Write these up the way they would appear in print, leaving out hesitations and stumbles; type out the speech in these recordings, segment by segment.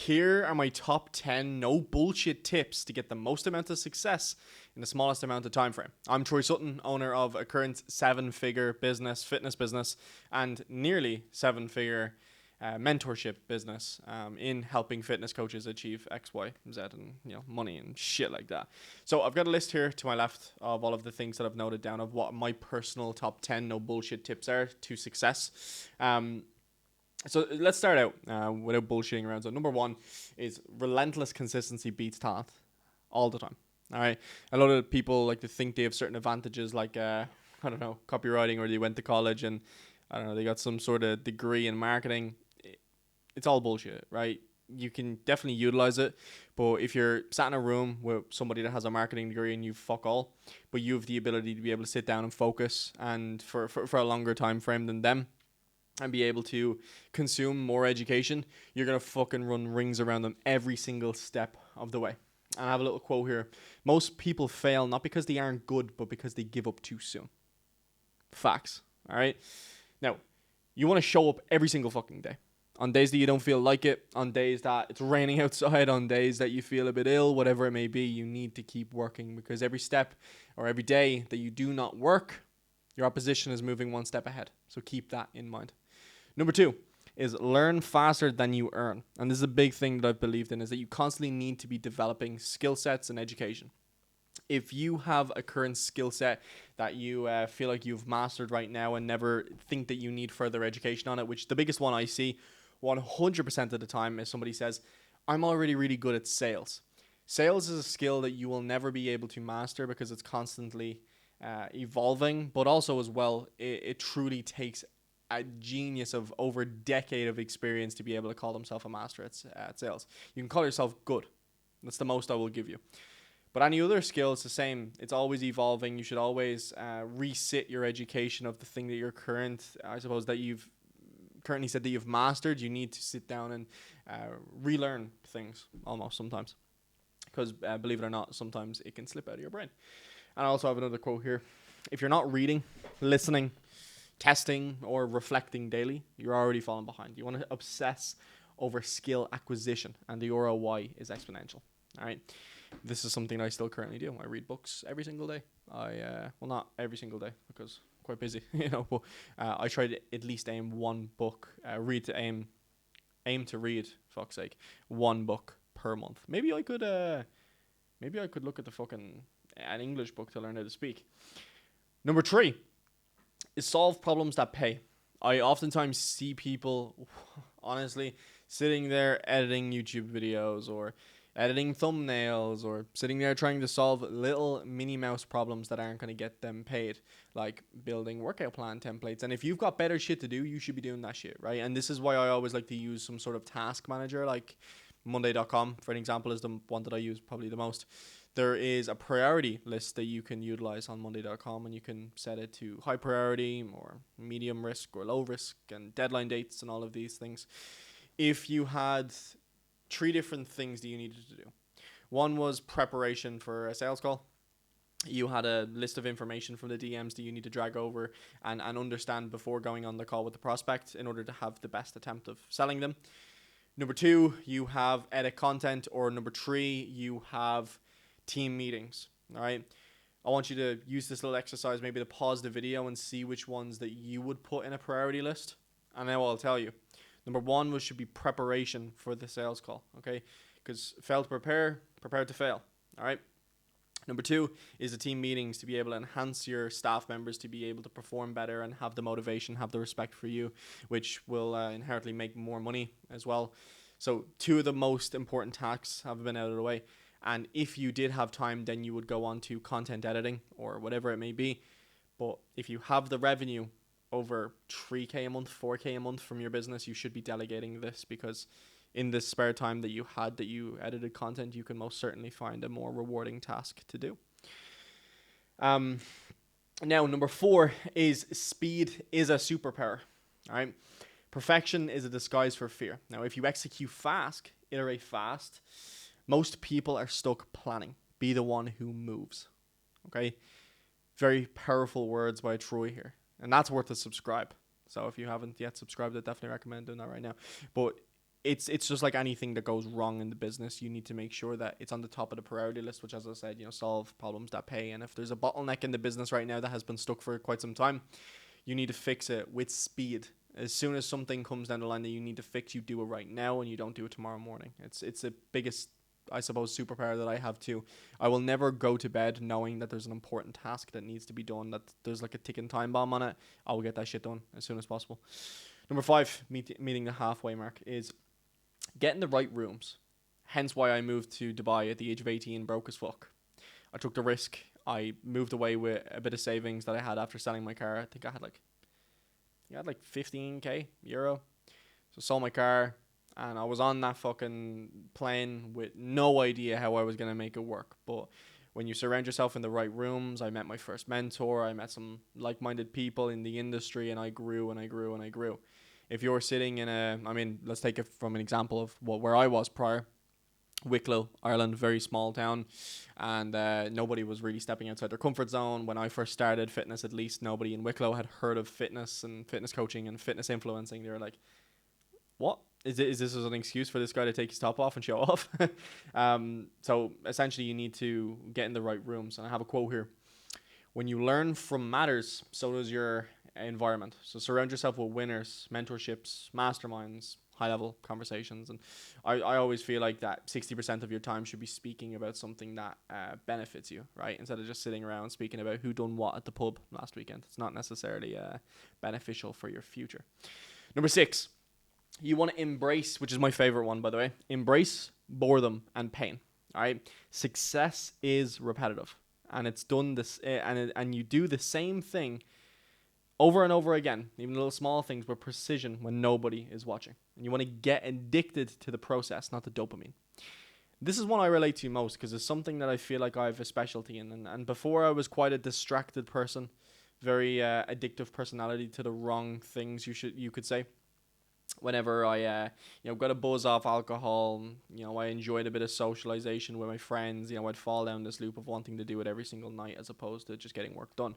Here are my top 10 no bullshit tips to get the most amount of success in the smallest amount of time frame. I'm Troy Sutton, owner of a current 7-figure business, fitness business, and nearly 7-figure mentorship business in helping fitness coaches achieve X, Y, Z, and money and shit like that. So I've got a list here to my left of all of the things that I've noted down of what my personal top 10 no bullshit tips are to success. So let's start out without bullshitting around. So number one is relentless consistency beats talent all the time. All right. A lot of people like to think they have certain advantages like, I don't know, copywriting, or they went to college and, I don't know, they got some sort of degree in marketing. It's all bullshit, right? You can definitely utilize it, but if you're sat in a room with somebody that has a marketing degree and you fuck all, but you have the ability to be able to sit down and focus and for a longer time frame than them, and be able to consume more education, you're going to fucking run rings around them every single step of the way. And I have a little quote here. Most people fail not because they aren't good, but because they give up too soon. Facts. All right. Now, you want to show up every single fucking day. On days that you don't feel like it, on days that it's raining outside, on days that you feel a bit ill, whatever it may be, you need to keep working, because every step or every day that you do not work, your opposition is moving one step ahead. So keep that in mind. Number two is learn faster than you earn. And this is a big thing that I've believed in, is that you constantly need to be developing skill sets and education. If you have a current skill set that you feel like you've mastered right now and never think that you need further education on it, which the biggest one I see 100% of the time is somebody says, I'm already really good at sales. Sales is a skill that you will never be able to master because it's constantly evolving, but also as well, it truly takes a genius of over a decade of experience to be able to call themselves a master at sales. You can call yourself good. That's the most I will give you. But any other skill, it's the same. It's always evolving. You should always resit your education of the thing that you're that you've currently said that you've mastered. You need to sit down and relearn things almost sometimes. Because believe it or not, sometimes it can slip out of your brain. And I also have another quote here. If you're not reading, listening, testing, or reflecting daily, you're already falling behind. You want to obsess over skill acquisition, and the ROI is exponential. All right. This is something I still currently do. I read books every single day. Well, not every single day because I'm quite busy, but I try to at least aim one book, aim to read, fuck's sake, one book per month. Maybe I could look at an English book to learn how to speak. Number 3 is solve problems that pay. I oftentimes see people, honestly, sitting there editing YouTube videos or editing thumbnails or sitting there trying to solve little Minnie Mouse problems that aren't going to get them paid, like building workout plan templates. And if you've got better shit to do, you should be doing that shit, right? And this is why I always like to use some sort of task manager, like Monday.com, for an example, is the one that I use probably the most. There is a priority list that you can utilize on Monday.com, and you can set it to high priority or medium risk or low risk and deadline dates and all of these things. If you had 3 different things that you needed to do. One was preparation for a sales call. You had a list of information from the DMs that you need to drag over and understand before going on the call with the prospect in order to have the best attempt of selling them. Number 2, you have edit content, or number 3, you have team meetings. All right. I want you to use this little exercise, maybe to pause the video and see which ones that you would put in a priority list. And now I'll tell you. Number 1 should be preparation for the sales call, okay? Because fail to prepare, prepare to fail, all right? Number 2 is the team meetings, to be able to enhance your staff members to be able to perform better and have the motivation, have the respect for you, which will inherently make more money as well. So 2 of the most important tasks have been out of the way. And if you did have time, then you would go on to content editing or whatever it may be. But if you have the revenue over 3K a month, 4K a month from your business, you should be delegating this, because in this spare time that you edited content, you can most certainly find a more rewarding task to do. Now, number 4 is speed is a superpower. All right. Perfection is a disguise for fear. Now, if you execute fast, iterate fast, most people are stuck planning. Be the one who moves. Okay. Very powerful words by Troy here. And that's worth a subscribe. So if you haven't yet subscribed, I definitely recommend doing that right now. But it's just like anything that goes wrong in the business. You need to make sure that it's on the top of the priority list, which, as I said, solve problems that pay. And if there's a bottleneck in the business right now that has been stuck for quite some time, you need to fix it with speed. As soon as something comes down the line that you need to fix, you do it right now, and you don't do it tomorrow morning. It's the biggest, I suppose, superpower that I have too. I will never go to bed knowing that there's an important task that needs to be done, that there's like a ticking time bomb on it. I will get that shit done as soon as possible. Number 5, meeting the halfway mark, is get in the right rooms. Hence why I moved to Dubai at the age of 18, broke as fuck. I took the risk. I moved away with a bit of savings that I had after selling my car. I think I had like 15k euro. So sold my car, and I was on that fucking plane with no idea how I was going to make it work. But when you surround yourself in the right rooms, I met my first mentor, I met some like-minded people in the industry, and I grew and I grew and I grew. If you're sitting in let's take it from an example of where I was prior. Wicklow, Ireland, very small town, and nobody was really stepping outside their comfort zone. When I first started fitness, at least nobody in Wicklow had heard of fitness and fitness coaching and fitness influencing. They were like, what? Is this an excuse for this guy to take his top off and show off? So essentially you need to get in the right rooms. And I have a quote here. When you learn from matters, so does your environment. So surround yourself with winners, mentorships, masterminds, high-level conversations. And I always feel like that 60% of your time should be speaking about something that benefits you, right? Instead of just sitting around speaking about who done what at the pub last weekend. It's not necessarily beneficial for your future. Number 6, you want to embrace, which is my favorite one, by the way, embrace boredom and pain, all right? Success is repetitive, and it's done this, and you do the same thing over and over again, even little small things with precision when nobody is watching. And you want to get addicted to the process, not the dopamine. This is one I relate to most because it's something that I feel like I have a specialty in. And before I was quite a distracted person, very addictive personality to the wrong things, you could say. Whenever I got a buzz off alcohol, I enjoyed a bit of socialization with my friends, I'd fall down this loop of wanting to do it every single night as opposed to just getting work done.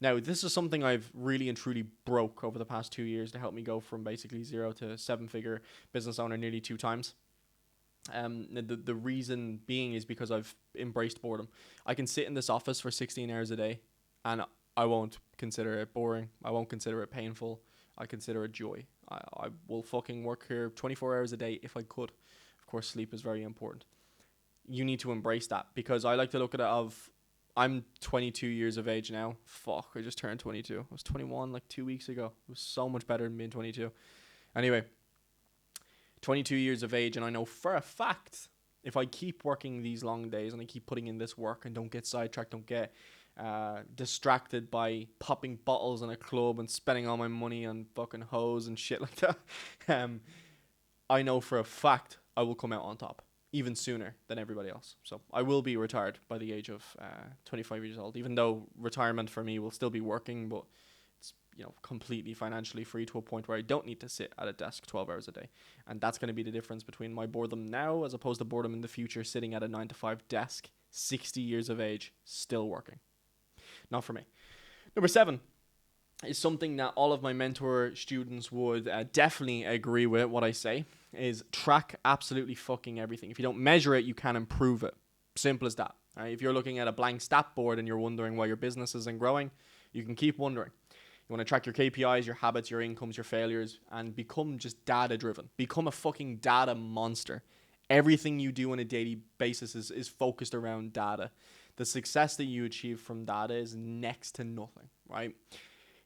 Now, this is something I've really and truly broke over the past 2 years to help me go from basically 0 to 7-figure business owner nearly 2 times. The reason being is because I've embraced boredom. I can sit in this office for 16 hours a day and I won't consider it boring. I won't consider it painful. I consider it joy. I will fucking work here 24 hours a day if I could. Of course, sleep is very important. You need to embrace that because I like to look at it I'm 22 years of age now. Fuck, I just turned 22. I was 21 like 2 weeks ago. It was so much better than being 22. Anyway, 22 years of age, and I know for a fact if I keep working these long days and I keep putting in this work and don't get sidetracked, don't get distracted by popping bottles in a club and spending all my money on fucking hoes and shit like that, I know for a fact I will come out on top even sooner than everybody else. So I will be retired by the age of 25 years old, even though retirement for me will still be working, but it's completely financially free to a point where I don't need to sit at a desk 12 hours a day. And that's going to be the difference between my boredom now as opposed to boredom in the future, sitting at a 9-to-5 desk, 60 years of age, still working. Not for me. Number 7 is something that all of my mentor students would definitely agree with what I say, is track absolutely fucking everything. If you don't measure it, you can't improve it. Simple as that. Right? If you're looking at a blank stat board and you're wondering why your business isn't growing, you can keep wondering. You want to track your KPIs, your habits, your incomes, your failures, and become just data driven. Become a fucking data monster. Everything you do on a daily basis is focused around data. The success that you achieve from data is next to nothing, right?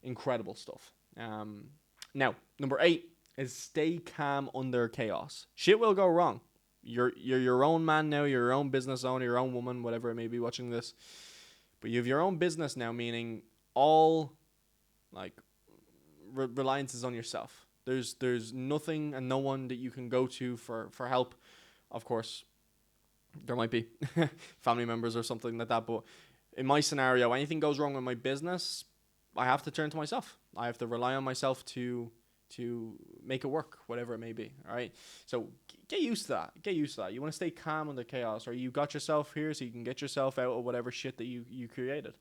Incredible stuff. Now, number 8 is stay calm under chaos. Shit will go wrong. You're your own man now, you're your own business owner, your own woman, whatever it may be watching this. But you have your own business now, meaning all reliance is on yourself. There's nothing and no one that you can go to for help. Of course, there might be family members or something like that, but in my scenario, anything goes wrong with my business, I have to turn to myself. I have to rely on myself to make it work, whatever it may be. All right. So get used to that. Get used to that. You want to stay calm under chaos, or you got yourself here so you can get yourself out of whatever shit that you created.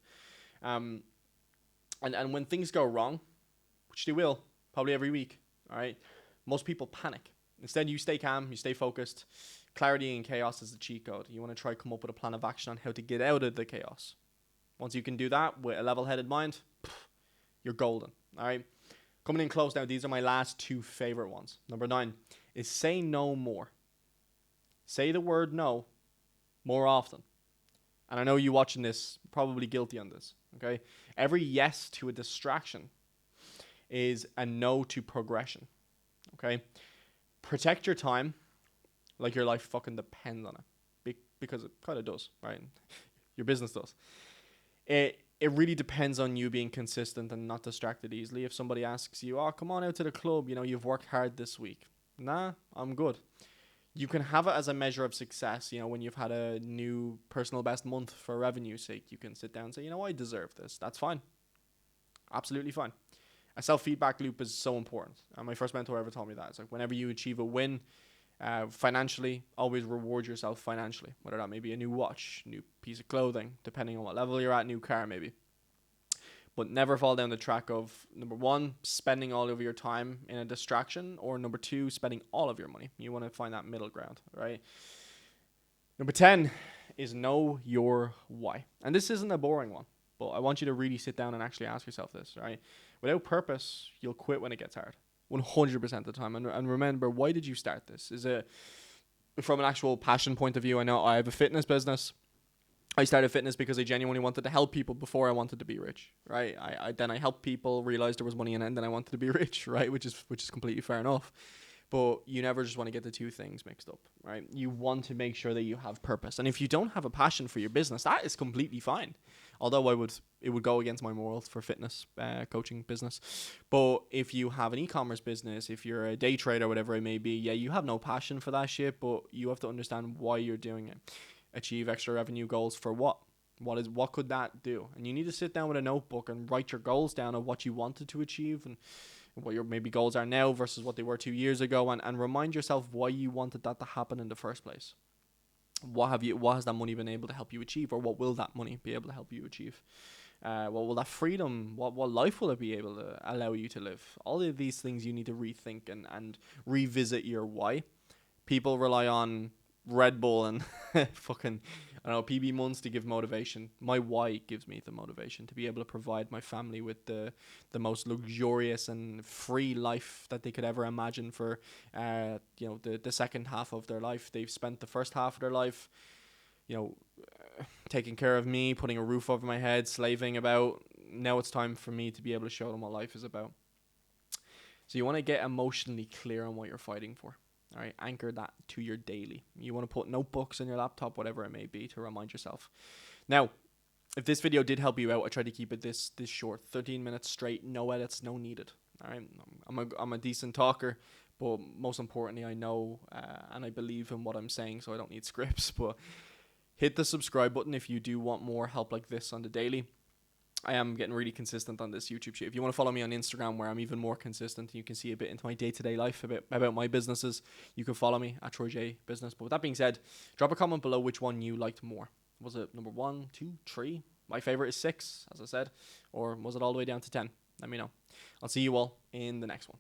And when things go wrong, which they will probably every week. All right. Most people panic. Instead, you stay calm, you stay focused. Clarity in chaos is the cheat code. You want to try come up with a plan of action on how to get out of the chaos. Once you can do that with a level-headed mind, you're golden. All right. Coming in close now, these are my last two favorite ones. Number 9 is say no more. Say the word no more often. And I know you watching this, probably guilty on this. Okay. Every yes to a distraction is a no to progression. Okay. Protect your time like your life fucking depends on it. Because it kind of does, right? Your business does. It really depends on you being consistent and not distracted easily. If somebody asks you, oh, come on out to the club, you've worked hard this week. Nah, I'm good. You can have it as a measure of success. When you've had a new personal best month for revenue's sake, you can sit down and say, I deserve this. That's fine. Absolutely fine. A self-feedback loop is so important. And my first mentor ever told me that. It's like whenever you achieve a win financially, always reward yourself financially. Whether that may be a new watch, new piece of clothing, depending on what level you're at, new car maybe. But never fall down the track of, number 1, spending all of your time in a distraction, or number 2, spending all of your money. You want to find that middle ground, right? Number 10 is know your why. And this isn't a boring one, but I want you to really sit down and actually ask yourself this, right? Without purpose, you'll quit when it gets hard. 100% of the time. And remember, why did you start this? Is it from an actual passion point of view? I know I have a fitness business. I started fitness because I genuinely wanted to help people before I wanted to be rich, right? I helped people, realized there was money in it, and then I wanted to be rich, right? Which is completely fair enough. But you never just want to get the two things mixed up, right? You want to make sure that you have purpose. And if you don't have a passion for your business, that is completely fine. Although it would go against my morals for fitness coaching business. But if you have an e-commerce business, if you're a day trader, whatever it may be, yeah, you have no passion for that shit, but you have to understand why you're doing it. Achieve extra revenue goals for what? What could that do? And you need to sit down with a notebook and write your goals down of what you wanted to achieve and what your maybe goals are now versus what they were 2 years ago, and remind yourself why you wanted that to happen in the first place. What has that money been able to help you achieve, or what will that money be able to help you achieve? What will that freedom, what life will it be able to allow you to live? All of these things you need to rethink and revisit your why. People rely on Red Bull and fucking, PB months to give motivation. My why gives me the motivation to be able to provide my family with the most luxurious and free life that they could ever imagine for, the second half of their life. They've spent the first half of their life, taking care of me, putting a roof over my head, slaving about. Now it's time for me to be able to show them what life is about. So you want to get emotionally clear on what you're fighting for. All right, anchor that to your daily. You want to put notebooks in your laptop, whatever it may be, to remind yourself. Now, if this video did help you out, I try to keep it this short, 13 minutes straight, no edits, no needed. All right, I'm a decent talker, but most importantly, I know and I believe in what I'm saying, so I don't need scripts. But hit the subscribe button if you do want more help like this on the daily. I am getting really consistent on this YouTube shit. If you want to follow me on Instagram, where I'm even more consistent, you can see a bit into my day-to-day life, a bit about my businesses, you can follow me at Troy J Business. But with that being said, drop a comment below which one you liked more. Was it number 1, 2, 3? My favorite is 6, as I said. Or was it all the way down to 10? Let me know. I'll see you all in the next one.